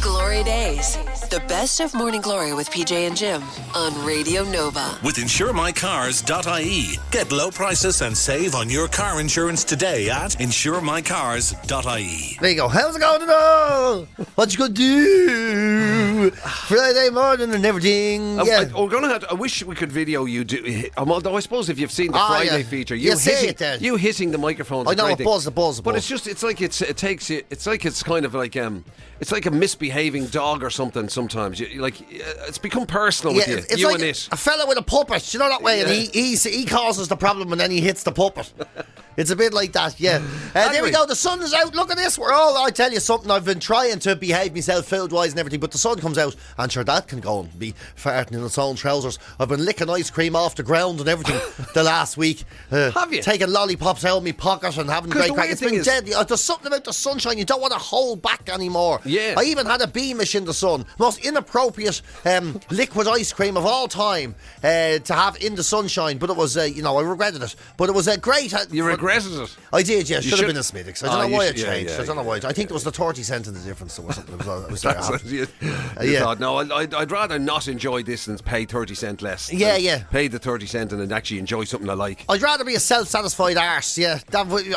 Glory Days. The best of Morning Glory with PJ and Jim on Radio Nova. With insuremycars.ie. Get low prices and save on your car insurance today at insuremycars.ie. There you go. How's it going today? What you gonna do? Friday morning and everything. Yeah. We're gonna have to, I wish we could video you do. Although I suppose if you've seen the Friday feature, you hitting the microphone. I know it buzz. But it's just it's like it takes you. It's like it's kind of like it's like a misbehaving dog or something. Sometimes it's become personal with you. It's you like and it. A fella with a puppet, you know that way, and he causes the problem and then he hits the puppet. It's a bit like that, yeah. Anyway. There we go, the sun is out, look at this. I tell you something, I've been trying to behave myself food-wise and everything, but the sun comes out, and sure, that can go and be farting in its own trousers. I've been licking ice cream off the ground and everything the last week. Have you? Taking lollipops out of my pocket and having great crack. It's been deadly. There's something about the sunshine, you don't want to hold back anymore. Yeah. I even had a beamish in the sun. Most inappropriate liquid ice cream of all time to have in the sunshine, but it was, I regretted it. But it was great. You regretted it? I did, yeah. Should have been a Smittix. I don't know why it changed. Yeah, I don't know why. I think there was the 30 cent in the difference or something. It was you thought, no, I'd rather not enjoy this than pay 30 cent less. Yeah. Pay the 30 cent and then actually enjoy something I like. I'd rather be a self-satisfied arse, yeah.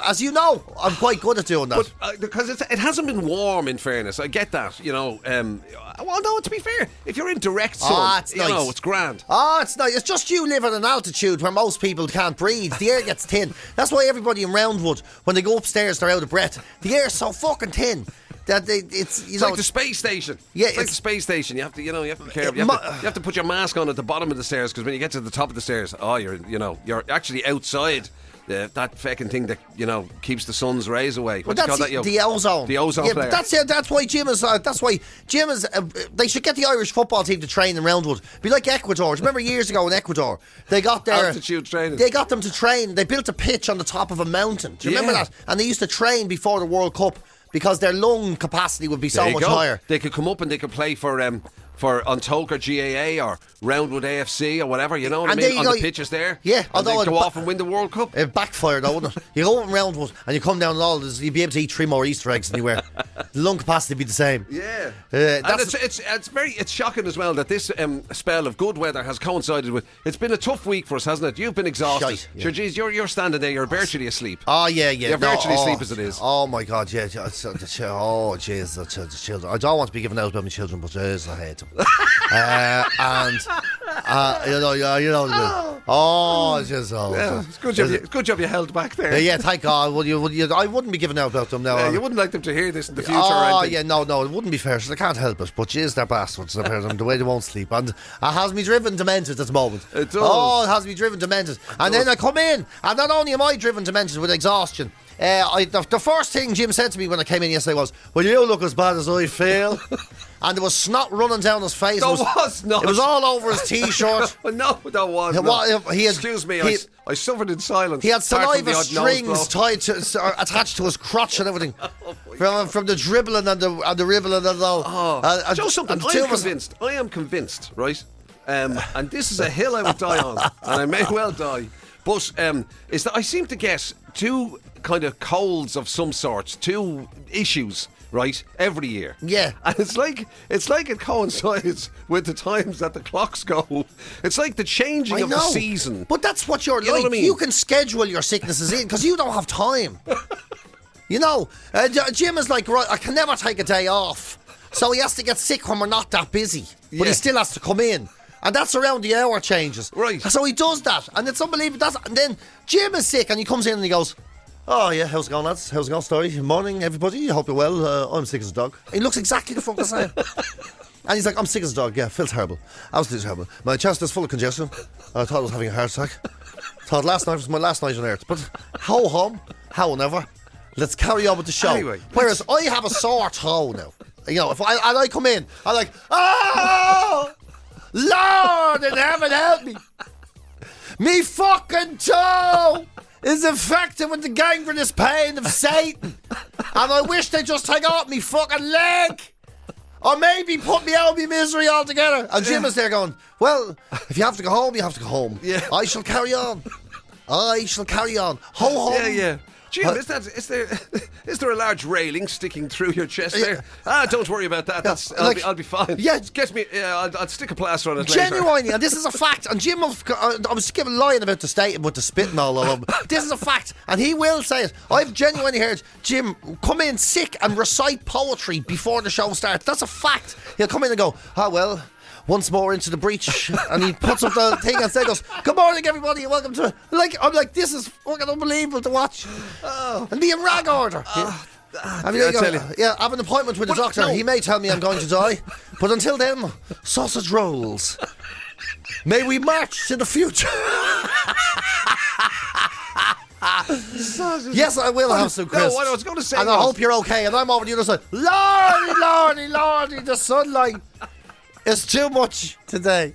As you know, I'm quite good at doing that. But because it hasn't been warm, in fairness. I get that, well, no, to be fair, if you're in direct sun, it's nice. It's grand. It's nice. It's just you live at an altitude where most people can't breathe. The air gets thin. That's why everybody in Roundwood, when they go upstairs, they're out of breath. The air's so fucking thin that it's like the space station. Yeah, it's like the space station. You have to be careful. You have to put your mask on at the bottom of the stairs, because when you get to the top of the stairs, you're actually outside. That fucking thing that keeps the sun's rays away. What do you call that? The ozone. The ozone layer. That's why Jim is. They should get the Irish football team to train in Roundwood. Be like Ecuador. Remember years ago in Ecuador, they got their altitude training. They got them to train. They built a pitch on the top of a mountain. Do you remember that? And they used to train before the World Cup because their lung capacity would be so much higher. They could come up and they could play for Antolker GAA or Roundwood AFC or whatever, you know what I mean? On the pitches there. Yeah, although they go off and win the World Cup. It backfired though, wouldn't it? You go up in Roundwood and you come down and all this, you'd be able to eat 3 more Easter eggs than you were. The lung capacity would be the same. Yeah. And it's shocking as well that this spell of good weather has coincided with. It's been a tough week for us, hasn't it? You've been exhausted. Shite, yeah. Sure, geez, you're standing there, you're virtually asleep. Oh yeah. You're virtually asleep as it is. Oh my God, yeah. Oh jeez, the children. I don't want to be giving out about my children, but jeez, I hate them. It's good job you held back there. Yeah, thank God. I wouldn't be giving out about them now. You wouldn't like them to hear this in the future. Oh yeah, no, it wouldn't be fair. So they can't help it. But jeez, they're bastards. The way they won't sleep, and it has me driven demented at the moment. It does. Oh, it has me driven demented. And then I come in, and not only am I driven demented with exhaustion. The first thing Jim said to me when I came in yesterday was, "Well, you look as bad as I feel." And there was snot running down his face. There was not. It was all over his t-shirt. No, there was not. Excuse me, I suffered in silence. He had saliva strings attached to his crotch and everything. From the dribbling and the ribbling and all. Show something. I am convinced, right? And this is a hill I would die on, and I may well die. But is that I seem to get 2 kind of colds of some sort, 2 issues, right, every year. Yeah. And it's like it coincides with the times that the clocks go. It's like the changing of the season. But that's what you're you like. Know what I mean? You can schedule your sicknesses in because you don't have time. Jim is like, right, I can never take a day off. So he has to get sick when we're not that busy. But he still has to come in. And that's around the hour changes. Right. So he does that. And it's unbelievable. And then Jim is sick and he comes in and he goes, "Oh yeah, how's it going, lads? How's it going, Story? Morning, everybody. I hope you're well. I'm sick as a dog." He looks exactly the fucking same. And he's like, "I'm sick as a dog. Yeah, feels terrible. Absolutely terrible. My chest is full of congestion. I thought I was having a heart attack. Thought last night was my last night on earth. But how home? How never. Let's carry on with the show." Anyway, whereas I have a sore toe now. If I come in, I'm like, "Oh, Lord in heaven, help me. Me fucking toe is infected with the gangrenous pain of Satan. And I wish they'd just take out me fucking leg. Or maybe put me out of my misery altogether." And Jim is there going, "Well, if you have to go home, you have to go home. Yeah. I shall carry on. Ho hum." Yeah. Jim, is there a large railing sticking through your chest there? Don't worry about that. I'll be fine. Yeah. Get me. I'll stick a plaster on it later. Genuinely, and this is a fact. And Jim, I was lying about the state with the spitting all over. This is a fact, and he will say it. I've genuinely heard Jim come in sick and recite poetry before the show starts. That's a fact. He'll come in and go, "Oh well, once more into the breach," and he puts up the thing and says, "Good morning, everybody, and welcome to." I'm like, this is fucking unbelievable to watch. And be in rag order. I have an appointment with the doctor. No. He may tell me I'm going to die, but until then, sausage rolls. May we march to the future. Yes, I will have some crisps. No, what I was going to say, and I hope you're okay. And I'm over the other side. Lordy, the sunlight is too much today.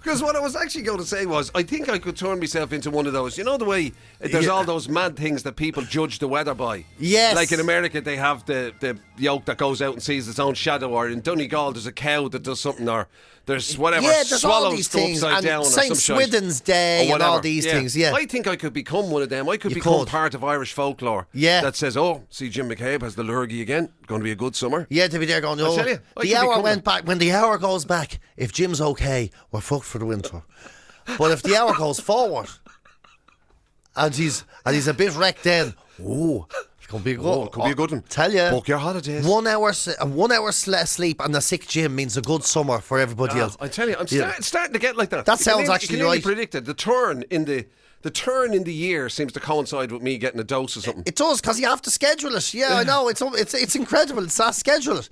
Because what I was actually going to say was, I think I could turn myself into one of those. You know the way there's all those mad things that people judge the weather by? Yes. Like in America, they have the yoke that goes out and sees its own shadow, or in Donegal, there's a cow that does something, or there's whatever, there's swallows all these things, upside and down, St. or some Swithin's Day and all these things. Yeah, I think I could become one of them. I could become part of Irish folklore. Yeah, that says, "Oh, see, Jim McCabe has the lurgy again. Going to be a good summer." Yeah, to be there going, "Oh, the hour went back." When the hour goes back, if Jim's okay, we're fucked for the winter. But if the hour goes forward, and he's a bit wrecked, then it's gonna be good. It could be a good one. Tell you, book your holidays. 1 hour sleep and a sick Jim means a good summer for everybody else. I tell you, I'm starting to get like that. That sounds actually right. You can predict it. The turn in the year seems to coincide with me getting a dose of something. It does, because you have to schedule it. Yeah, I know. It's incredible. It's that schedule it.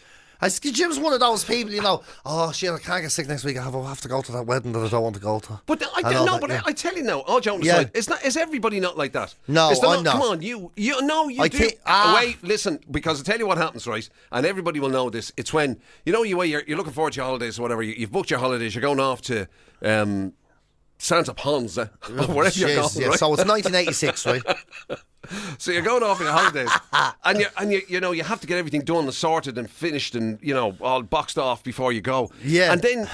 Jim's one of those people, you know. Oh shit, I can't get sick next week. I have to go to that wedding that I don't want to go to. But I tell you now, all joking aside, is everybody not like that? No, I'm not. Come on, you do. Wait, listen, because I tell you what happens, right? And everybody will know this. It's when you're looking forward to your holidays or whatever. You've booked your holidays. You're going off to Santa Ponds, wherever you're going. Yeah, right? so it's 1986, right? So you're going off on your holidays, and you have to get everything done and sorted and finished and all boxed off before you go. Yeah. And then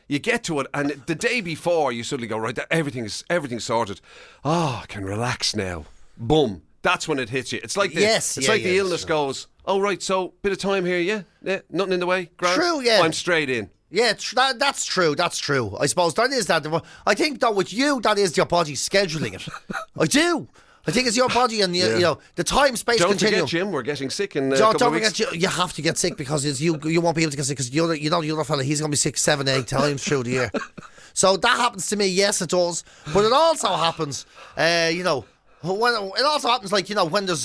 you get to it, and the day before you suddenly go, right, everything's sorted. I can relax now. Boom. That's when it hits you. It's like the illness goes. Oh right, so bit of time here, yeah, nothing in the way. Grand. True, yeah. I'm straight in. Yeah, that's true. That's true. I suppose that is that. I think though with you, that is your body scheduling it. I do. I think it's your body and the time space continuum. Don't forget, Jim, we're getting sick in don't forget, you have to get sick because you won't be able to get sick because the other fella, he's going to be sick 7-8 times through the year. So that happens to me. Yes, it does. But it also happens, when it also happens, when there's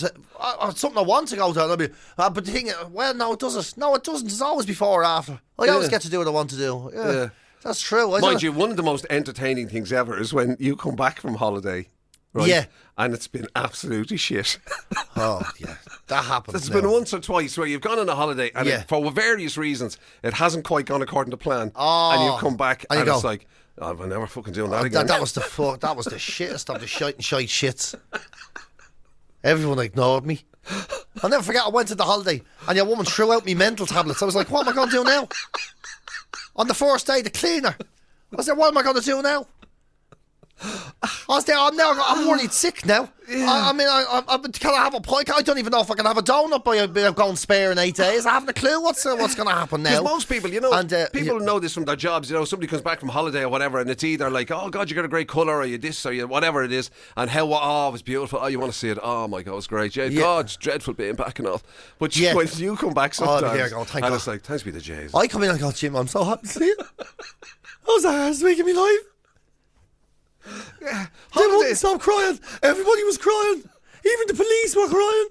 something I want to go to, I'll be, but the thing, no, it doesn't. No, it doesn't. It's always before or after. I always get to do what I want to do. Yeah. That's true. Mind you, one of the most entertaining things ever is when you come back from holiday, right? Yeah. And it's been absolutely shit. Oh, yeah. That happens. It's been once or twice where you've gone on a holiday and for various reasons, it hasn't quite gone according to plan. Oh. And you've come back and it's like, I'm never fucking doing that again. That was the shittest of the shite shits. Everyone ignored me. I'll never forget, I went to the holiday and your woman threw out me mental tablets. I was like, what am I going to do now? On the first day, the cleaner. I said, what am I going to do now? I was there. I'm worried sick now. Yeah. Can I have a pint? I don't even know if I can have a donut by going spare in 8 days. I haven't a clue what's going to happen now. Because most people, people know this from their jobs. Somebody comes back from holiday or whatever, and it's either like, oh God, you got a great colour, or you this, or you whatever it is, and it was beautiful. Oh, you want to see it? Oh my God, it was great. Yeah, God, it's dreadful being back and all. But when you come back sometimes, it's like, thanks be the Jays. I come in and go, Jim, I'm so happy to see you. That was the hardest week of my life. Yeah, they wouldn't stop crying. Everybody was crying. Even the police were crying.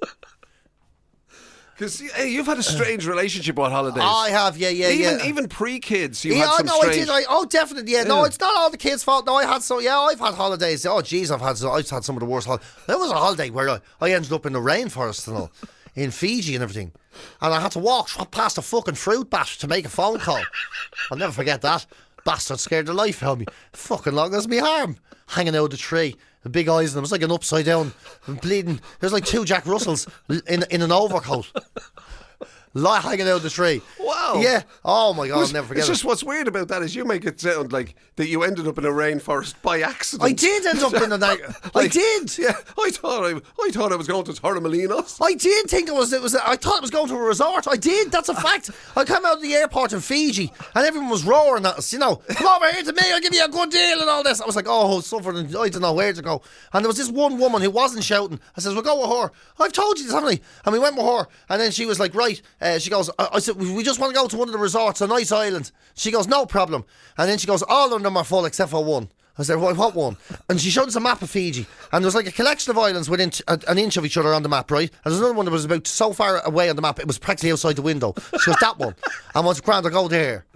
Because you've had a strange relationship on holidays. I have, yeah. Even pre-kids, you had some strange... I did. Definitely, yeah. No, it's not all the kids' fault. No, I've had holidays. Oh, jeez, I've had some of the worst holidays. There was a holiday where I ended up in the rainforest and all, in Fiji and everything. And I had to walk past a fucking fruit bat to make a phone call. I'll never forget that. Bastard scared the life out of me. Fucking long as me arm. Hanging out of the tree. The big eyes in them. It was like an upside down. Bleeding. There's like 2 Jack Russells in an overcoat. Hanging out of the tree. Wow. No. Yeah. Oh my God, I'll never forget It's it. just what's weird about that is you make it sound like that you ended up in a rainforest by accident. I did end up in the night. I did. Yeah, I thought I was going to Torremolinos. I did think it was. I thought it was going to a resort. I did. That's a fact. I came out of the airport in Fiji, and everyone was roaring at us. Come over here to me. I'll give you a good deal and all this. I was like, oh, suffering. I don't know where to go. And there was this one woman who wasn't shouting. I says, we'll go with her. I've told you this, haven't I? And we went with her, and then she was like, right. She goes, I said, we just want to go to one of the resorts, a nice island. She goes, no problem. And then she goes, all of them are full except for one. I said, what one? And she showed us a map of Fiji, and there was like a collection of islands within an inch of each other on the map, right? And there's another one that was about so far away on the map, it was practically outside the window. She goes, that one. And once grand, I go there.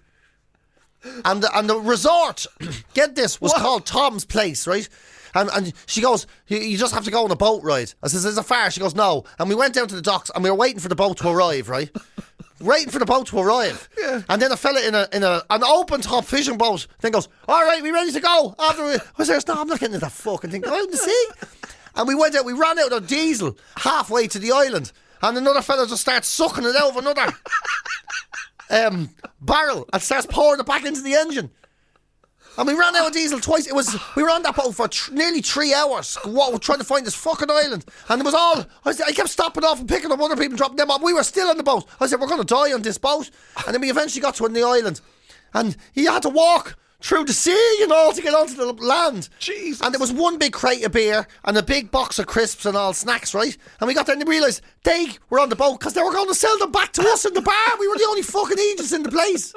And the resort, get this, was called Tom's Place, right? And she goes, you just have to go on a boat ride. I says, is it far? She goes, no. And we went down to the docks, and we were waiting for the boat to arrive, right? Waiting for the boat to arrive. Yeah. And then a fella in an open top fishing boat then goes, all right, we ready to go? I says, no, I'm not getting into that fucking thing. Go out and see. And we went out, we ran out of diesel halfway to the island, and another fella just starts sucking it out of another barrel and starts pouring it back into the engine. And we ran out of diesel twice. We were on that boat for nearly 3 hours trying to find this fucking island. And it was all... I kept stopping off and picking up other people and dropping them off. We were still on the boat. I said, we're going to die on this boat. And then we eventually got to the island. And he had to walk through the sea, to get onto the land. Jesus. And there was one big crate of beer and a big box of crisps and all snacks, right? And we got there and we realised they were on the boat because they were going to sell them back to us in the bar. We were the only fucking agents in the place.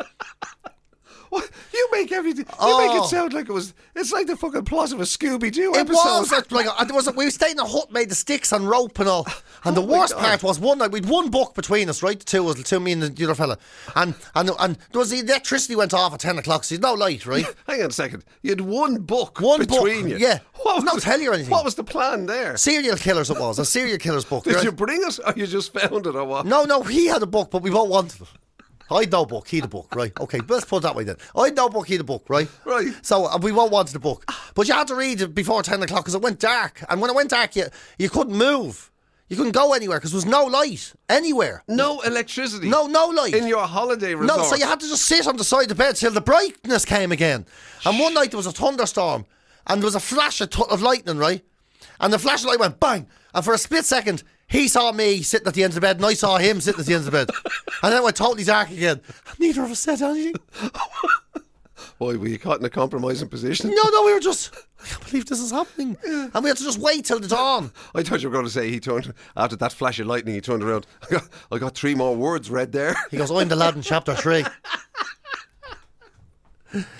What? You make everything. You make it sound like it's like the fucking plot of a Scooby-Doo episode. It was. We stayed in a hut made of sticks and rope and all. And the worst part was one night we'd one book between us, right? The two, me and the other fella. And there was the electricity went off at 10 o'clock, so there's no light, right? Hang on a second. You had one book between you. Yeah. There's no telly or anything. What was the plan there? Serial killers it was. A serial killer's book. Did you bring it or you just found it or what? No, he had a book, but we both wanted it. I'd no book, he'd a book, right? Okay, let's put it that way then. I'd no book, he'd a book, right? Right. So we both wanted the book. But you had to read it before 10 o'clock because it went dark. And when it went dark, you couldn't move. You couldn't go anywhere because there was no light anywhere. No electricity. No light. In your holiday resort. No, so you had to just sit on the side of the bed till the brightness came again. And one night there was a thunderstorm and there was a flash of lightning, right? And the flash of light went bang. And for a split second, he saw me sitting at the end of the bed and I saw him sitting at the end of the bed. And then it went totally dark again. And neither of us said anything. Boy, were you caught in a compromising position? No, we were just... I can't believe this is happening. Yeah. And we had to just wait till the dawn. I thought you were going to say he turned... After that flash of lightning, he turned around. I got 3 more words read there. He goes, I'm the lad in chapter 3.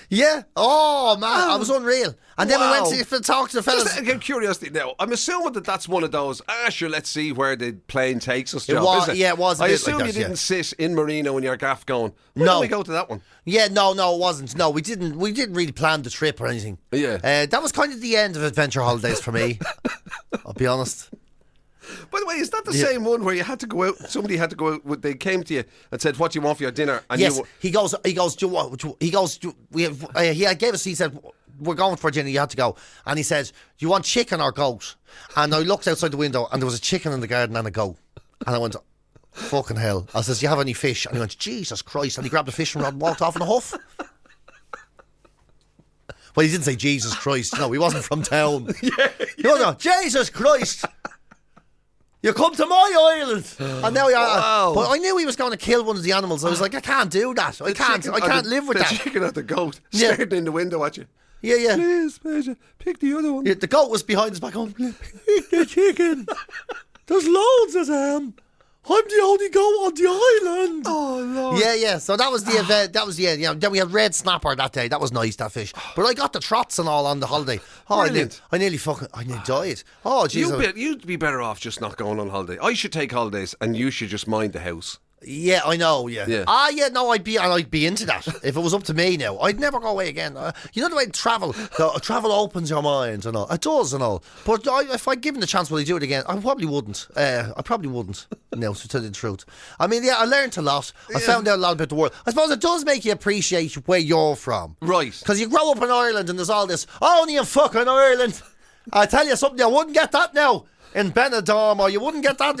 Yeah. Oh, man. I was unreal. And then we went to talk to the fellas. Just out of curiosity now, I'm assuming that's one of those, sure, let's see where the plane takes us job, is it? Yeah, it was a I bit assume like you that, didn't sit in Marino in your gaff going, why no. don't we go to that one? Yeah, no, it wasn't. No, we didn't really plan the trip or anything. Yeah. That was kind of the end of adventure holidays for me. I'll be honest. By the way, is that the same one where you had to go out? Somebody had to go out. They came to you and said, "What do you want for your dinner?" And yes, he goes. Do you want? He goes. He gave us. He said, "We're going for dinner. You had to go." And he said, "Do you want chicken or goat?" And I looked outside the window, and there was a chicken in the garden and a goat. And I went, "Fucking hell!" I says, "Do you have any fish?" And he went, "Jesus Christ!" And he grabbed a fishing rod and walked off in a huff. Well, he didn't say Jesus Christ. No, he wasn't from town. No, Jesus Christ. You come to my island, and now but I knew he was going to kill one of the animals. I was like, I can't do that. I can't live with that. The chicken or the goat staring in the window at you. Yeah. Please, pick the other one. Yeah, the goat was behind his back going, pick the chicken. There's loads of them. I'm the only goat on the island. Oh, Lord. Yeah. So that was the event. That was the end. Yeah. Then we had red snapper that day. That was nice, that fish. But I got the trots and all on the holiday. Oh, I nearly died. Oh, jeez. You'd be better off just not going on holiday. I should take holidays and you should just mind the house. Yeah, I know, yeah. No, I'd be into that. If it was up to me now, I'd never go away again. You know the way travel opens your mind and all. It does and all. But if I'd given the chance, would I do it again? I probably wouldn't. No, to tell you the truth. I mean, I learned a lot. I found out a lot about the world. I suppose it does make you appreciate where you're from. Right. Because you grow up in Ireland and there's all this, only in fucking Ireland. I tell you something, I wouldn't get that now. in Benidorm, or you wouldn't get that,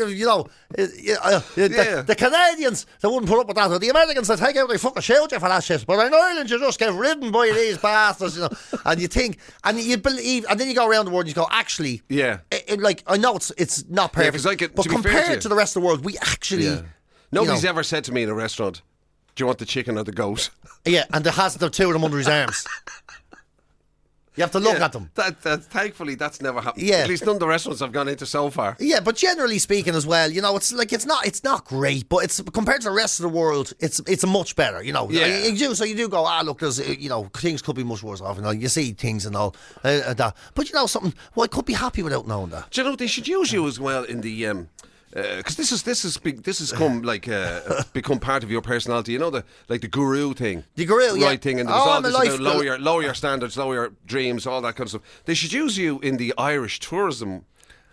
the Canadians, they wouldn't put up with that, or the Americans, they take out, they fucking shoot you for that shit. But in Ireland, you just get ridden by these bastards, and you think, and you believe, and then you go around the world and you go, actually, I know it's not perfect, but compared to the rest of the world, we actually... Yeah. Nobody's ever said to me in a restaurant, do you want the chicken or the goat? Yeah, and there has the two of them under his arms. You have to look at them. Thankfully, that's never happened. Yeah. At least none of the restaurants I've gone into so far. Yeah, but generally speaking as well, it's not great, but it's compared to the rest of the world, it's much better, Yeah. You do go, look, there's, things could be much worse off. You see things and all that. But something, I could be happy without knowing that. Do you know, they should use you as well in the... Because this has come become part of your personality. The guru thing, the guru, right thing, and all this about lower your standards, lower your dreams, all that kind of stuff. They should use you in the Irish tourism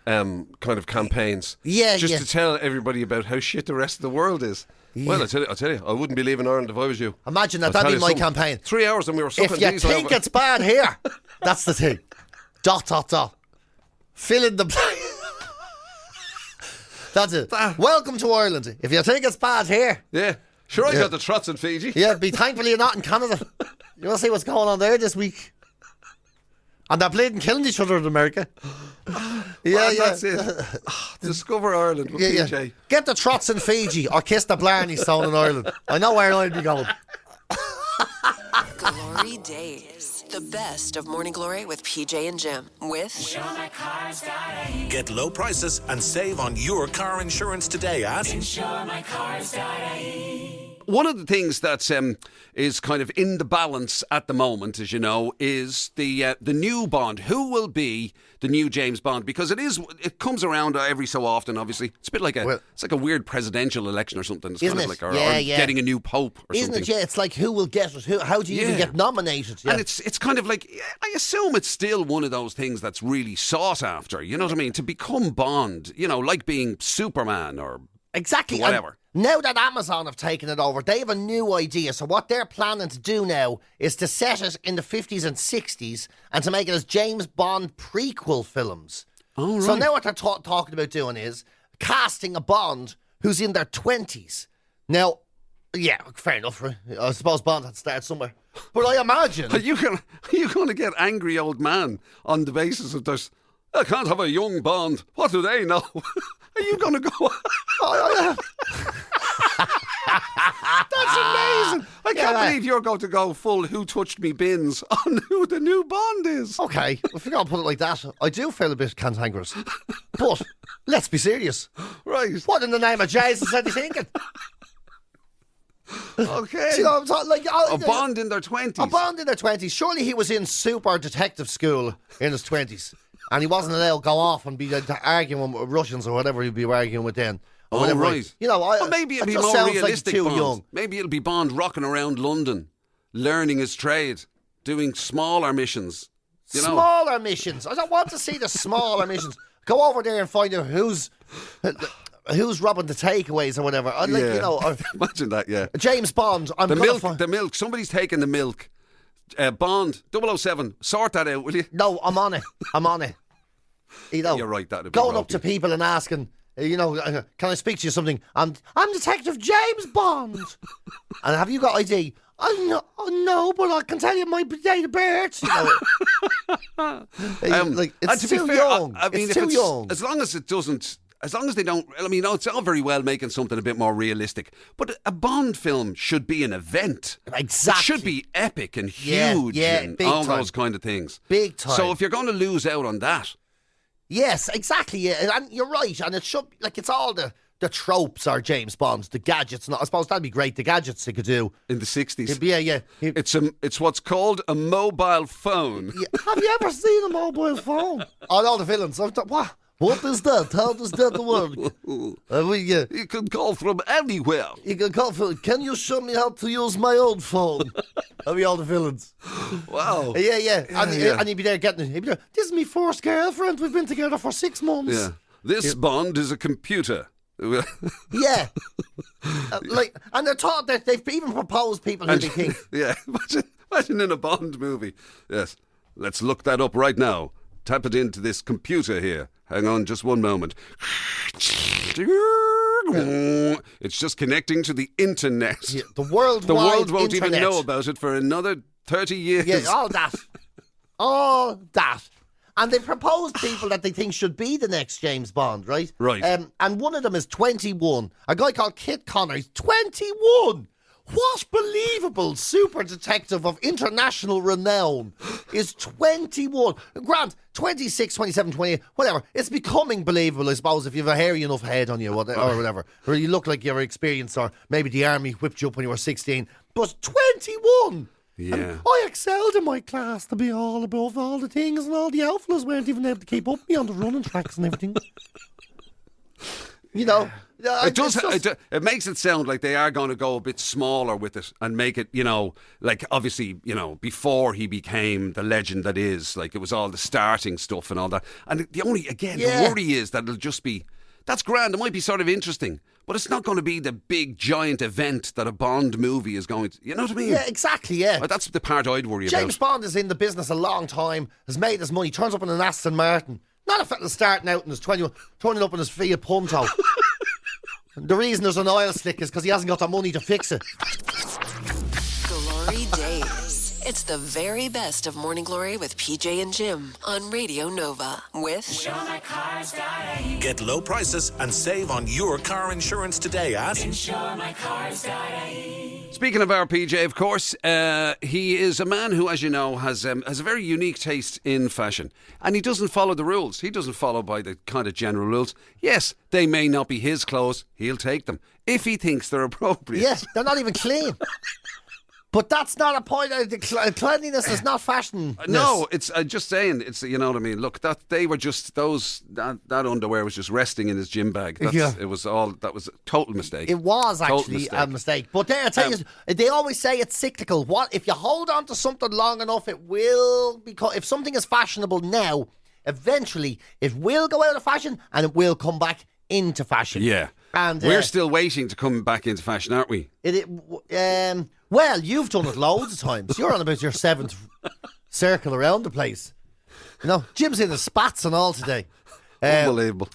kind of campaigns, just to tell everybody about how shit the rest of the word is. Yeah. Well, I'll tell you, I wouldn't be leaving Ireland if I was you. Imagine that'd be my campaign. 3 hours and we were sucking diesel. If you think it's bad here, that's the thing. ... Fill in the blank. That's it. Welcome to Ireland. If you think it's bad here. Yeah. Sure, I got the trots in Fiji. Yeah, be thankful you're not in Canada. You want to see what's going on there this week. And they're bleeding killing each other in America. That's it. Discover Ireland with PJ. Yeah. Get the trots in Fiji or kiss the Blarney Stone in Ireland. I know where I'd be going. GloryDaze, the best of Morning Glory with PJ and Jim. With Get low prices and save on your car insurance today at InsureMyCars.ie. One of the things that is kind of in the balance at the moment, as you know, is the new Bond. Who will be the new James Bond? Because it comes around every so often. Obviously, it's a bit like it's like a weird presidential election or something. It's isn't kind of it? like or getting a new pope or isn't something. Isn't it? Yeah, it's like who will get it? How do you even get nominated? Yeah. And it's kind of like, I assume it's still one of those things that's really sought after. You know what I mean? To become Bond, like being Superman or exactly whatever. And now that Amazon have taken it over, they have a new idea. So what they're planning to do now is to set it in the 50s and 60s and to make it as James Bond prequel films. Oh, right. So now what they're talking about doing is casting a Bond who's in their 20s. Now, yeah, fair enough, right? I suppose Bond had to start somewhere. But I imagine... Are you going to get angry old man on the basis of this? I can't have a young Bond. What do they know? Are you going to go... That's amazing. I can't believe you're going to go full Who Touched Me Bins on who the new Bond is. Okay, if you're going to put it like that, I do feel a bit cantankerous. But let's be serious. Right. What in the name of Jesus are they thinking? Okay. You know what I'm talking, like, a Bond in their 20s. A Bond in their 20s. Surely he was in super detective school in his 20s. And he wasn't allowed to go off and be arguing with Russians or whatever he'd be arguing with then. Oh, right. Well, maybe it'll be more realistic Bond. Young. Maybe it'll be Bond rocking around London, learning his trade, doing smaller missions. Smaller missions. I don't want to see the smaller missions. Go over there and find out who's robbing the takeaways or whatever. Imagine that, yeah. James Bond. The milk. Somebody's taking the milk. Bond, 007, sort that out, will you? No, I'm on it. You're right, that'd be going up to people and asking, can I speak to you something? I'm Detective James Bond. And have you got ID? No, but I can tell you my date of birth. It's too young. It's too young. As long as they don't, it's all very well making something a bit more realistic, but a Bond film should be an event. Exactly. It should be epic and huge and all those kind of things. Big time. So if you're going to lose out on that. Yes, exactly. Yeah. And you're right. And it should, it's all the tropes are James Bond, the gadgets. I suppose that'd be great, the gadgets they could do. In the 60s. Yeah. It's what's called a mobile phone. Yeah. Have you ever seen a mobile phone? Oh, no, the villains. What? What is that? How does that work? You can call from anywhere. You can call from... Can you show me how to use my old phone? That'll be all the villains. Wow. Yeah. And he'd be there getting... This is my first girlfriend. We've been together for 6 months. Yeah. This Bond is a computer. Yeah. And they're taught that they've even proposed people who they think... Yeah. Imagine in a Bond movie. Yes. Let's look that up right now. tap it into this computer here. Hang on just one moment. It's just connecting to the internet. Yeah, the world won't internet. even know about it for another 30 years. Yeah, all that. All that. And they proposed people that they think should be the next James Bond, right? Right. And one of them is 21. A guy called Kit Connor. He's 21. What believable super detective of international renown is 21? Grant, 26, 27, 28, whatever. It's becoming believable, I suppose, if you have a hairy enough head on you or whatever. Or you look like you're experienced, or maybe the army whipped you up when you were 16. But 21! Yeah. And I excelled in my class to be all above all the things, and all the outfielders weren't even able to keep up me on the running tracks and everything. You know, it does. It makes it sound like they are going to go a bit smaller with it and make it, you know, like obviously, you know, before he became the legend that is, like it was all the starting stuff and all that. And the worry is that it'll just be, that's grand. It might be sort of interesting, but it's not going to be the big giant event that a Bond movie is going to. You know what I mean? Yeah, exactly. Yeah, that's the part I'd worry about. James Bond is in the business a long time, has made his money, turns up in an Aston Martin. Not a fella starting out in his 21, turning up in his Fiat Punto. The reason there's an oil slick is because he hasn't got the money to fix it. Glory Days. It's the very best of Morning Glory with PJ and Jim on Radio Nova with InsureMyCars.ie. Get low prices and save on your car insurance today at InsureMyCars.ie. Speaking of our PJ, of course, he is a man who, as you know, has a very unique taste in fashion. And he doesn't follow the rules. He doesn't follow by the kind of general rules. Yes, they may not be his clothes. He'll take them if he thinks they're appropriate. Yes, they're not even clean. But that's not a point. Cleanliness is not fashion. No, it's just saying. It's, you know what I mean. Look, that they were just that underwear was just resting in his gym bag. It was all. That was a total mistake. It was actually a mistake. But I tell you, they always say it's cyclical. What if you hold on to something long enough? It will become. If something is fashionable now, eventually it will go out of fashion and it will come back into fashion. Yeah, and we're still waiting to come back into fashion, aren't we? Well, you've done it loads of times. You're on about your 7th circle around the place. You know, Jim's in his spats and all today. Unbelievable.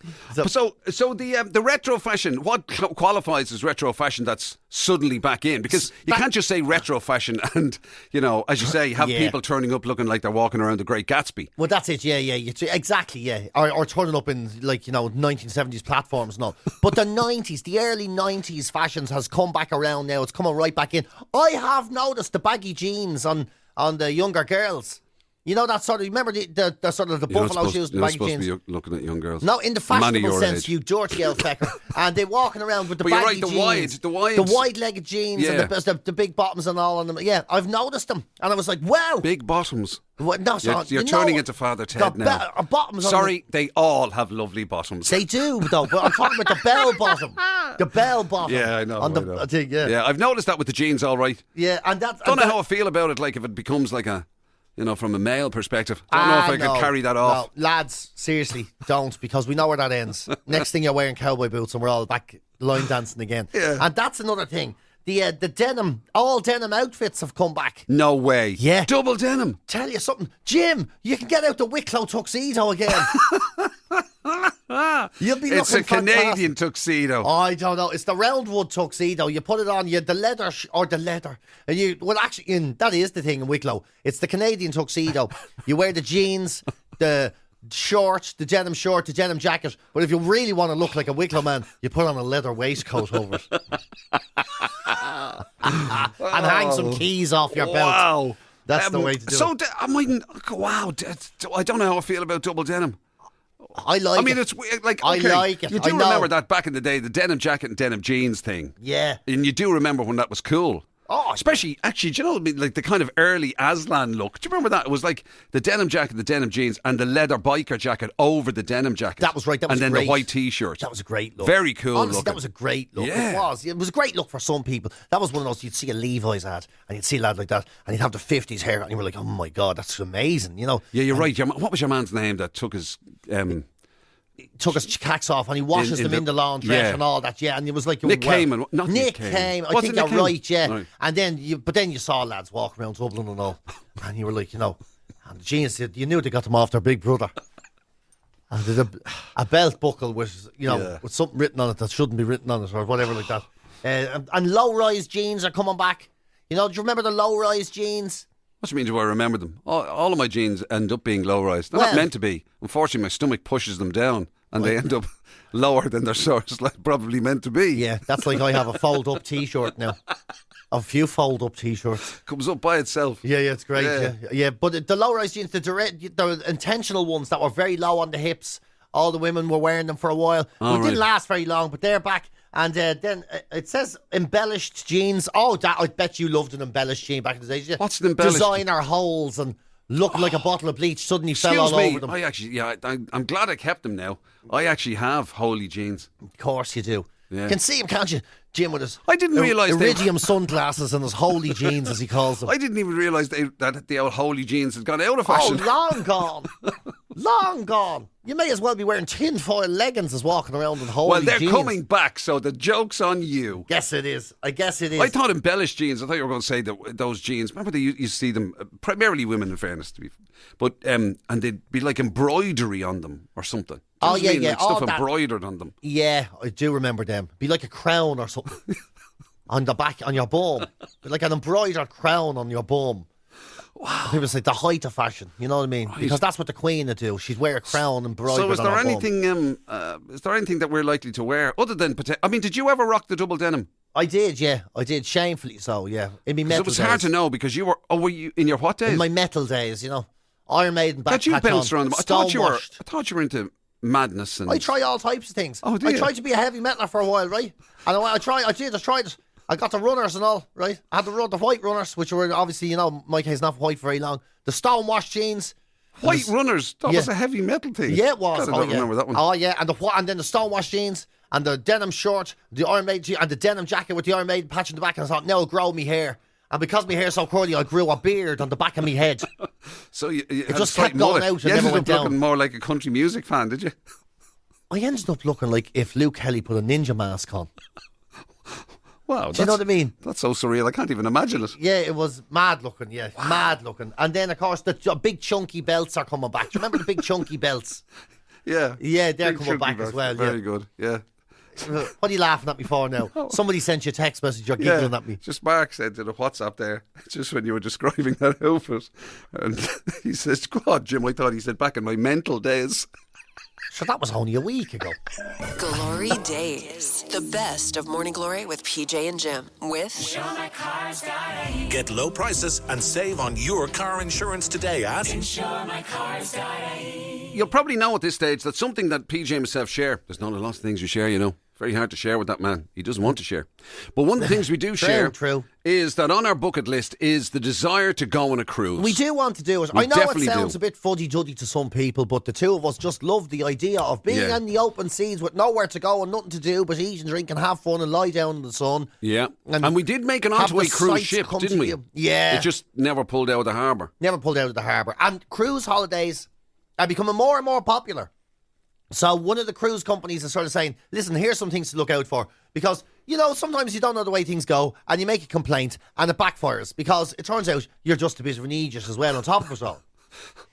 So the retro fashion, what qualifies as retro fashion that's suddenly back in? Because you can't just say retro fashion and, you know, as you say, have people turning up looking like they're walking around the Great Gatsby. Well, that's it, exactly, yeah. Or turning up in, like, you know, 1970s platforms and all. But the 90s, the early 90s fashions has come back around now. It's coming right back in. I have noticed the baggy jeans on the younger girls. You know that sort of, remember the sort of the buffalo shoes and baggy jeans? You're not supposed to be looking at young girls. No, in the fashionable sense, you dirty old fecker. And they're walking around with the baggy jeans. The wide-legged jeans and the big bottoms and all on them. Yeah, I've noticed them. And I was like, wow. Big bottoms. Well, no, you're turning into Father Ted now. Bottoms. Sorry, they all have lovely bottoms. They do, though. But I'm talking about the bell bottom. The bell bottom. Yeah, I know. I think, yeah, I've noticed that with the jeans, all right. Yeah, and that's... Don't know how I feel about it, like if it becomes like a... You know, from a male perspective. Don't know if I could carry that off. No, lads, seriously, don't, because we know where that ends. Next thing you're wearing cowboy boots and we're all back line dancing again. Yeah. And that's another thing. The denim, all denim outfits have come back. No way. Yeah. Double denim. Tell you something. Jim, you can get out the Wicklow tuxedo again. You'll be It's a Canadian tuxedo. I don't know. It's the roundwood tuxedo. You put it on, the leather or the leather. And that is the thing in Wicklow. It's the Canadian tuxedo. You wear the jeans, the short, the denim jacket. But if you really want to look like a Wicklow man, you put on a leather waistcoat over it. And hang some keys off your belt. Wow. That's the way to do it. I don't know how I feel about double denim. I like it. It's like, okay, I like it. You do remember that back in the day, the denim jacket and denim jeans thing. Yeah. And you do remember when that was cool. Oh, especially, actually, do you know, like the kind of early Aslan look? Do you remember that? It was like the denim jacket, the denim jeans, and the leather biker jacket over the denim jacket. That was right. That was and then great. the white t-shirt. That was a great look. Very cool. Honestly, looking. that was a great look. Yeah. It was a great look for some people. That was one of those you'd see a Levi's ad, and you'd see a lad like that, and he'd have the 50s hair, and you were like, oh my God, that's amazing, you know? Yeah, you're right. What was your man's name that took his... took his cacks off and he washes them in the laundrette and all that, and it was like Nick Cayman. Nick Cayman. I think you're right, yeah. Right. And then you saw lads walking around Dublin and all, and you were like, you know, And the jeans, you knew they got them off their big brother. And there's a belt buckle with, with something written on it that shouldn't be written on it or whatever like that. And low-rise jeans are coming back. Do you remember the low-rise jeans? What do you mean, do I remember them? All of my jeans end up being low-rise. They're not meant to be. Unfortunately, my stomach pushes them down and they end up lower than they're probably meant to be. Yeah, that's like I have a fold-up T-shirt now. A few fold-up T-shirts. Comes up by itself. Yeah, it's great. Yeah. But the low-rise jeans, the intentional ones that were very low on the hips, all the women were wearing them for a while. It didn't last very long, but they're back. And then it says embellished jeans. Oh, I bet you loved an embellished jean back in the days. What's an embellished? Designer holes and looking like a bottle of bleach suddenly fell all over them. I'm glad I kept them now. I actually have holy jeans. Of course you do. Yeah. You can see him, can't you? Jim with his I didn't realise iridium sunglasses and his holy jeans, as he calls them. I didn't even realise that the old holy jeans had gone out of fashion. Oh, long gone. Long gone. You may as well be wearing tinfoil leggings as walking around in holy jeans. Well, they're coming back, so the joke's on you. Yes, it is. I guess it is. I thought embellished jeans. I thought you were going to say that those jeans. Remember, you see them primarily women, in fairness, and they'd be like embroidery on them or something. Like stuff embroidered on them. Yeah, I do remember them. Be like a crown or something on the back, on your bum, like an embroidered crown on your bum. Wow. It was like the height of fashion, you know what I mean? Right. Because that's what the Queen would do. She'd wear a crown embroidered on her bum. Is there anything that we're likely to wear other than did you ever rock the double denim? I did, yeah. I did, shamefully so, yeah. In my metal days. It was hard to know because were you in your what days? In my metal days, Iron Maiden back. That you bounced around them. I thought you were into madness and... I try all types of things. Oh, I tried to be a heavy metaler for a while, right? And I tried it. I got the runners and all, right? I had the white runners, which were obviously, my case, not white for very long. The stonewashed jeans. White runners? That was a heavy metal thing. Yeah, it was. I don't remember that one. Oh, yeah. And then the stonewashed jeans and the denim shirt, the Iron Maiden, and the denim jacket with the Iron Maiden patch in the back. And I thought, now I'll grow me hair. And because my hair's so curly, I grew a beard on the back of my head. So it just kept going out and never went down. Looking more like a country music fan, did you? I ended up looking like if Luke Kelly put a ninja mask on. Wow, do you know what I mean? That's so surreal. I can't even imagine it. Yeah, it was mad looking. Yeah, wow. Mad looking. And then, of course, the big chunky belts are coming back. Do you remember the big chunky belts? Yeah, they're coming back as well. Very good. Yeah. What are you laughing at me for now? Somebody sent you a text message. You're giggling at me. Just Mark said to the WhatsApp there, just when you were describing that outfit, and he says, "God, Jim, I thought," he said, "back in my mental days." So that was only a week ago. GloryDaze, the best of Morning Glory with PJ and Jim. With Get low prices and save on your car insurance today at You'll probably know at this stage that something that PJ and myself share. There's not a lot of things we share, Very hard to share with that man. He doesn't want to share. But one of the things we do share is that on our bucket list is the desire to go on a cruise. We do want to do it. I know it sounds a bit fuddy-duddy to some people, but the two of us just love the idea of being in the open seas with nowhere to go and nothing to do but eat and drink and have fun and lie down in the sun. Yeah. And we did make an onto-way cruise ship, didn't we? Yeah. It just never pulled out of the harbour. And cruise holidays are becoming more and more popular. So one of the cruise companies is sort of saying, listen, here's some things to look out for. Because, sometimes you don't know the way things go and you make a complaint and it backfires because it turns out you're just a bit of an idiot as well on top of it all.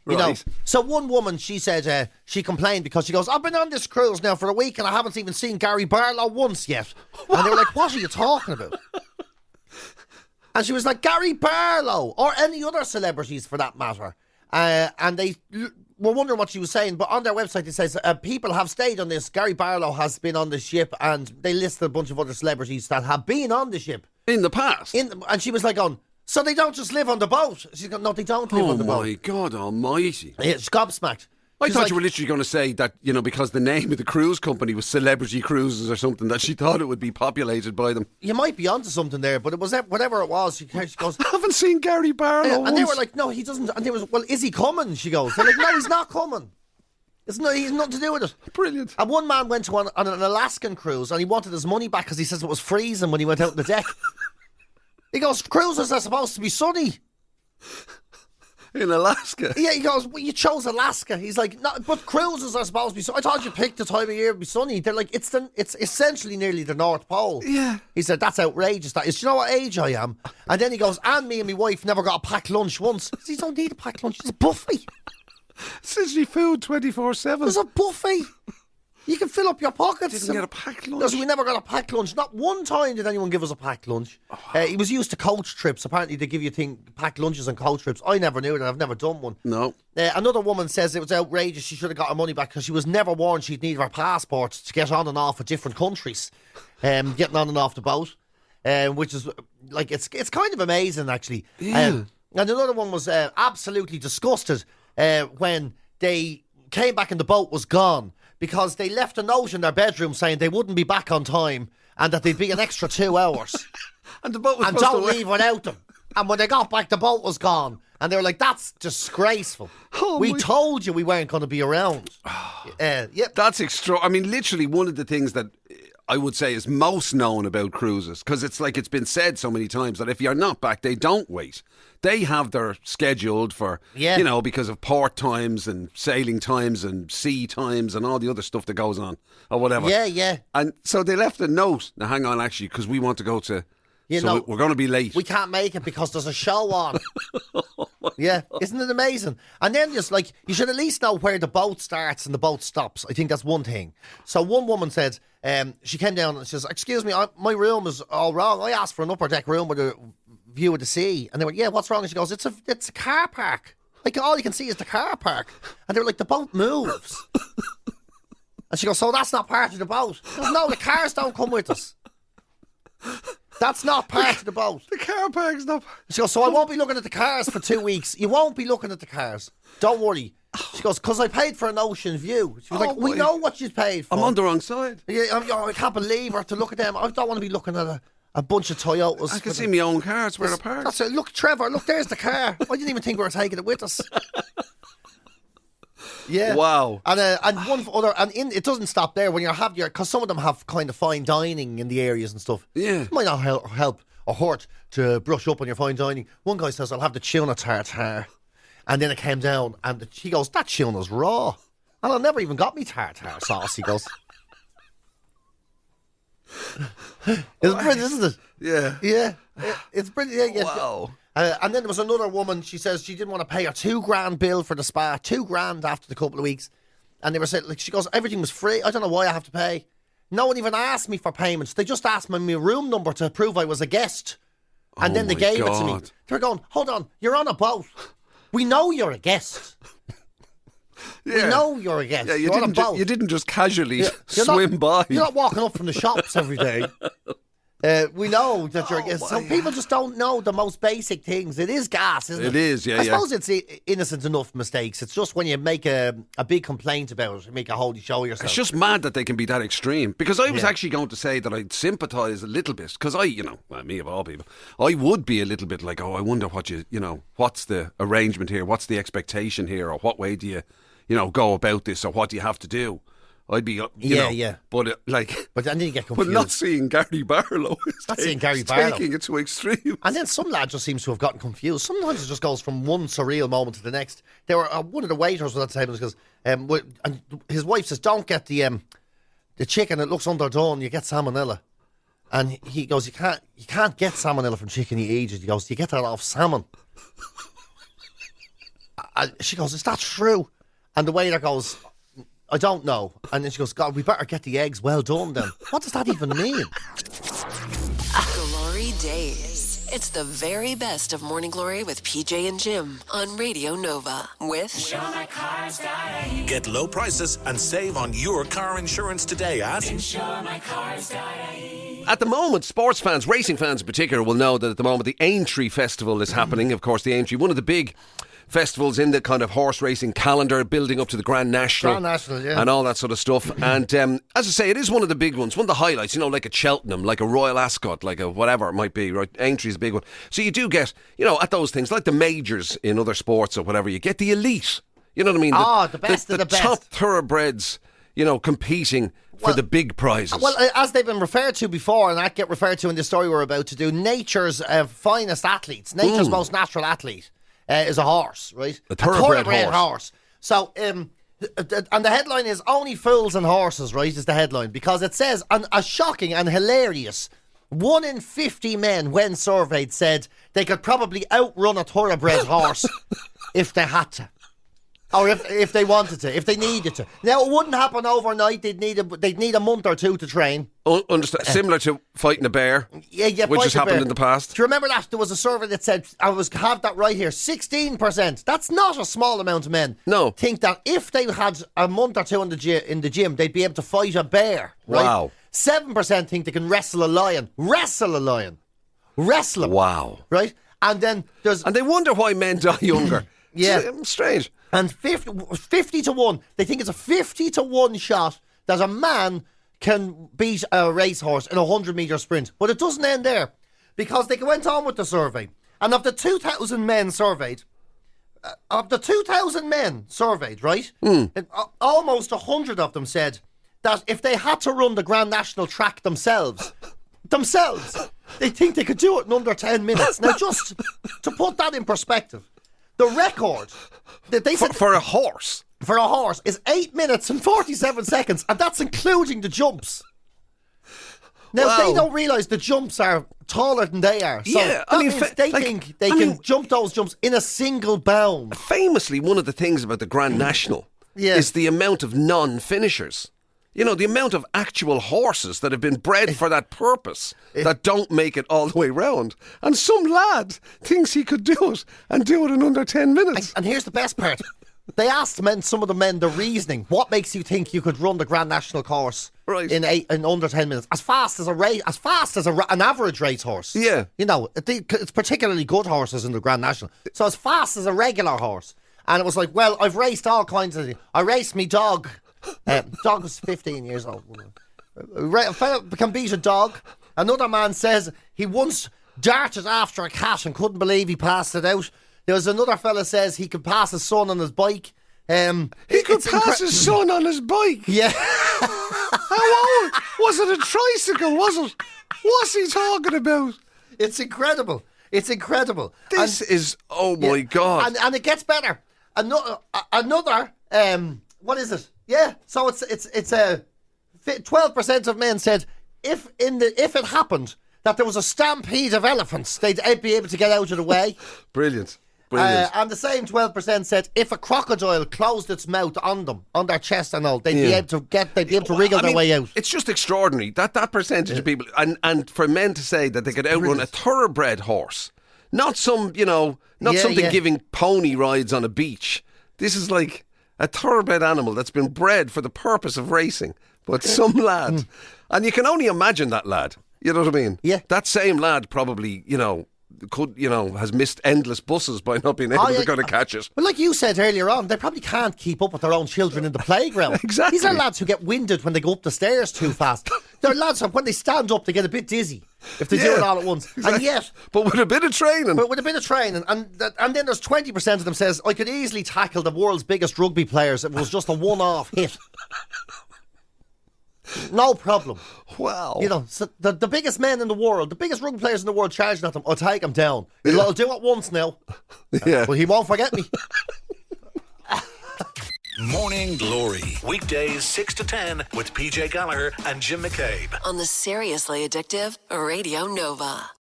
Right. So one woman, she said, she complained because she goes, I've been on this cruise now for a week and I haven't even seen Gary Barlow once yet. And they were like, what are you talking about? And she was like, Gary Barlow or any other celebrities for that matter. And they were wondering what she was saying, but on their website it says people have stayed on this. Gary Barlow has been on the ship, and they listed a bunch of other celebrities that have been on the ship in the past. And she was like, so they don't just live on the boat? She's going, no, they don't live on the boat. Oh my God Almighty! Yeah, she's gobsmacked. I thought you were literally going to say that, because the name of the cruise company was Celebrity Cruises or something, that she thought it would be populated by them. You might be onto something there, but it was whatever it was. She goes, I haven't seen Gary Barlow and they were like, no, he doesn't. And they was, well, is he coming? She goes, they're like, no, he's not coming. He's nothing to do with it. Brilliant. And one man went on an Alaskan cruise and he wanted his money back because he says it was freezing when he went out on the deck. He goes, cruises are supposed to be sunny. In Alaska. Yeah, he goes, well, you chose Alaska. He's like, no, but cruises are supposed to be. So I thought you picked the time of year to be sunny. They're like, it's essentially nearly the North Pole. Yeah. He said, that's outrageous. That is. Do you know what age I am? And then he goes, and me and my wife never got a packed lunch once. He says, you don't need a packed lunch. There's a buffet. Essentially food 24/7. There's a buffet. You can fill up your pockets. Didn't get a packed lunch. No, so we never got a packed lunch. Not one time did anyone give us a packed lunch. He was used to coach trips. Apparently they give you packed lunches on coach trips. I never knew that. I've never done one. No. Another woman says it was outrageous. She should have got her money back because she was never warned she'd need her passport to get on and off of different countries. Getting on and off the boat. Which is, like, it's kind of amazing, actually. Yeah. And another one was absolutely disgusted when they came back and the boat was gone. Because they left a note in their bedroom saying they wouldn't be back on time and that they'd be an extra 2 hours. And the boat was and supposed don't to leave without them. And when they got back, the boat was gone. And they were like, that's disgraceful. We told you we weren't going to be around. Yep. That's I mean, literally one of the things that I would say is most known about cruises, because it's like it's been said so many times that if you're not back, they don't wait. They have their scheduled for, because of port times and sailing times and sea times and all the other stuff that goes on or whatever. Yeah, yeah. And so they left a note. Now, hang on, actually, because we want to go to... we're going to be late. We can't make it because there's a show on. Yeah, isn't it amazing? And then just like, you should at least know where the boat starts and the boat stops. I think that's one thing. So one woman said, she came down and she says, excuse me, my room is all wrong. I asked for an upper deck room with a view of the sea. And they went, yeah, what's wrong? And she goes, it's a car park. Like, all you can see is the car park. And they were like, the boat moves. And she goes, so that's not part of the boat? Goes, no, the cars don't come with us. That's not part of the boat. The car park's not... She goes, so I won't be looking at the cars for 2 weeks. You won't be looking at the cars. Don't worry. She goes, because I paid for an ocean view. She was like, we know what you paid for. I'm on the wrong side. Yeah, I can't believe her to look at them. I don't want to be looking at a bunch of Toyotas. I can see my own cars where they're parked. That's it. Look, Trevor, look, there's the car. I didn't even think we were taking it with us. Yeah. Wow. And one other, it doesn't stop there when you have because some of them have kind of fine dining in the areas and stuff. Yeah. It might not help or hurt to brush up on your fine dining. One guy says, I'll have the tuna tartare. And then it came down and he goes, that tuna's raw. And I never even got me tartare sauce, he goes. It's brilliant, isn't it? Yeah. Yeah. It's brilliant. Yeah. Wow. And then there was another woman, she says she didn't want to pay her $2,000 bill for the spa, $2,000 after the couple of weeks. And they were saying, like, she goes, everything was free. I don't know why I have to pay. No one even asked me for payments. They just asked me my room number to prove I was a guest. And then they gave it to me. They were going, hold on, you're on a boat. We know you're a guest. Yeah. We know you're a guest. Yeah, you didn't just casually swim by. You're not walking up from the shops every day. We know that you're a guest. So people just don't know the most basic things. It is gas, isn't it? It is, yeah. I suppose it's innocent enough mistakes. It's just when you make a big complaint about it, you make a holy show of yourself. It's just mad that they can be that extreme. Because I was actually going to say that I'd sympathise a little bit. Because me of all people, I would be a little bit like, I wonder what's the arrangement here? What's the expectation here? Or what way do you, go about this? Or what do you have to do? I'd be, yeah. But but then you get confused. But not seeing Gary Barlow. Taking it to extreme. And then some lad just seems to have gotten confused. Sometimes it just goes from one surreal moment to the next. There were one of the waiters was at the table because, and his wife says, "Don't get the chicken. It looks underdone. You get salmonella." And he goes, "You can't get salmonella from chicken. You eat it." He goes, "You get that off salmon." And she goes, "Is that true?" And the waiter goes, I don't know. And then she goes, God, we better get the eggs well done then. What does that even mean? GloryDaze. It's the very best of Morning Glory with PJ and Jim on Radio Nova with InsureMyCars.ie. Get low prices and save on your car insurance today at InsureMyCars.ie. At the moment, sports fans, racing fans in particular, will know that at the moment the Aintree Festival is happening. Of course, the Aintree, one of the big festivals in the kind of horse racing calendar, building up to the Grand National. Yeah. And all that sort of stuff. And as I say, it is one of the big ones, one of the highlights, like a Cheltenham, like a Royal Ascot, like a whatever it might be, right? Aintree is a big one. So you do get, at those things, like the majors in other sports or whatever, you get the elite. You know what I mean? The best of the best. The top thoroughbreds, competing for the big prizes. Well, as they've been referred to before, and that get referred to in the story we're about to do, nature's finest athletes, nature's most natural athlete. is a horse, right? A thoroughbred horse. So, and the headline is "Only Fools and Horses," right? Is the headline, because it says, a shocking and hilarious 1 in 50 men, when surveyed, said they could probably outrun a thoroughbred horse if they had to. Or if they wanted to, if they needed to. Now, it wouldn't happen overnight. They'd need a month or two to train. Understand? Similar to fighting a bear, which has happened in the past. Do you remember that? There was a survey that said, have that right here, 16%. That's not a small amount of men. No. Think that if they had a month or two in the gym, they'd be able to fight a bear. Right? Wow. 7% think they can wrestle a lion. Wrestle him. Wow. Right? And then And they wonder why men die younger. Yeah. It's strange. And 50 to 1, they think it's a 50 to 1 shot that a man can beat a racehorse in a 100-metre sprint. But it doesn't end there, because they went on with the survey. And of the 2,000 men surveyed, right, almost 100 of them said that if they had to run the Grand National track themselves, they think they could do it in under 10 minutes. Now, just to put that in perspective, the record that they said for a horse is 8 minutes and 47 seconds, and that's including the jumps. Now, they don't realise the jumps are taller than they are. So yeah, that means they think they can jump those jumps in a single bound. Famously, one of the things about the Grand National is the amount of non-finishers. You know, the amount of actual horses that have been bred for that purpose that don't make it all the way round. And some lad thinks he could do it and do it in under 10 minutes. And here's the best part. They asked some of the men the reasoning. What makes you think you could run the Grand National course in under 10 minutes? As fast as an average racehorse. Yeah. You know, it's particularly good horses in the Grand National. So as fast as a regular horse. And it was like, well, I've raced all kinds of things. I raced me dog. Dog was 15 years old. A fella can beat a dog. Another man says he once darted after a cat and couldn't believe he passed it out. There was another fella says he could pass his son on his bike. He could pass his son on his bike? Yeah. How old? Was it a tricycle, was it? What's he talking about? It's incredible. This is, oh my God. And it gets better. Another what is it? Yeah, so it's 12% of men said if it happened that there was a stampede of elephants, they'd be able to get out of the way. Brilliant. And the same 12% said if a crocodile closed its mouth on them, on their chest and all, they'd be able to wriggle their way out. It's just extraordinary that percentage of people, and for men to say that they could outrun a thoroughbred horse, not something giving pony rides on a beach. This is like a thoroughbred animal that's been bred for the purpose of racing. But some lad, and you can only imagine that lad, you know what I mean? Yeah. That same lad probably, has missed endless buses by not being able to go to catch it. Well, like you said earlier on, they probably can't keep up with their own children in the playground. Exactly. These are lads who get winded when they go up the stairs too fast. They're lads who, when they stand up, they get a bit dizzy if they do it all at once. Exactly. And yet... But with a bit of training. And then there's 20% of them says, I could easily tackle the world's biggest rugby players. It was just a one-off hit. No problem. Wow. You know, so the biggest men in the world, the biggest rugby players in the world charging at them, I'll take him down. I'll do it once now. Yeah. But he won't forget me. Morning Glory. Weekdays 6 to 10 with PJ Gallagher and Jim McCabe. On the seriously addictive Radio Nova.